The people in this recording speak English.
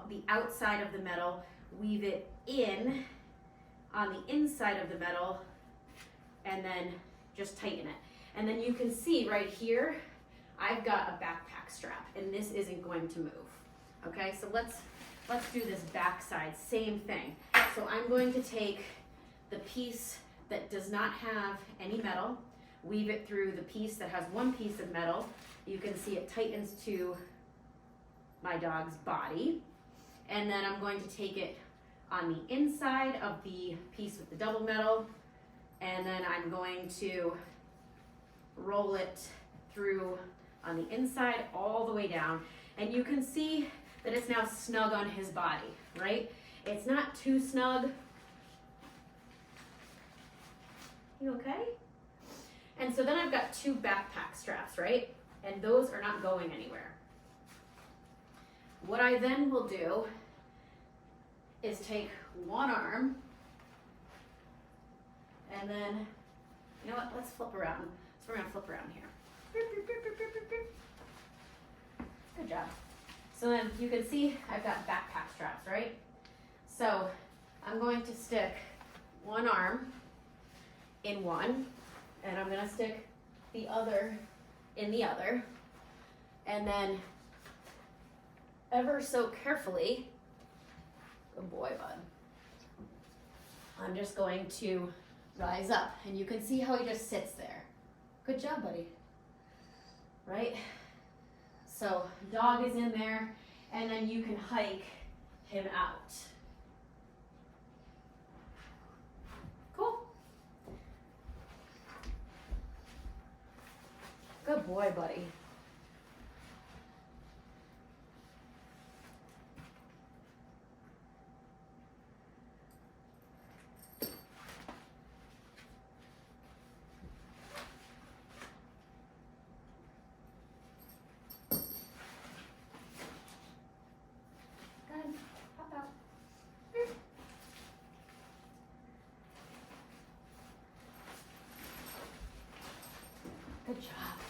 the outside of the metal, weave it in on the inside of the metal, and then just tighten it. And then you can see right here, I've got a backpack strap, and this isn't going to move. Okay, so let's do this back side, same thing. So I'm going to take the piece that does not have any metal, weave it through the piece that has one piece of metal. You can see it tightens to my dog's body. And then I'm going to take it on the inside of the piece with the double metal, and then I'm going to roll it through on the inside all the way down. And you can see that it's now snug on his body, right? It's not too snug. You okay? And so then I've got two backpack straps, right? And those are not going anywhere. What I then will do is take one arm, and then, you know what, let's flip around. So we're gonna flip around here. Good job. So then you can see I've got backpack straps, right? So I'm going to stick one arm in one, and I'm gonna stick the other in the other, and then ever so carefully, good boy, bud, I'm just going to rise up, and you can see how he just sits there. Good job, buddy. Right? So dog is in there, and then you can hike him out. Cool. Good boy, buddy. Pop out. Good job.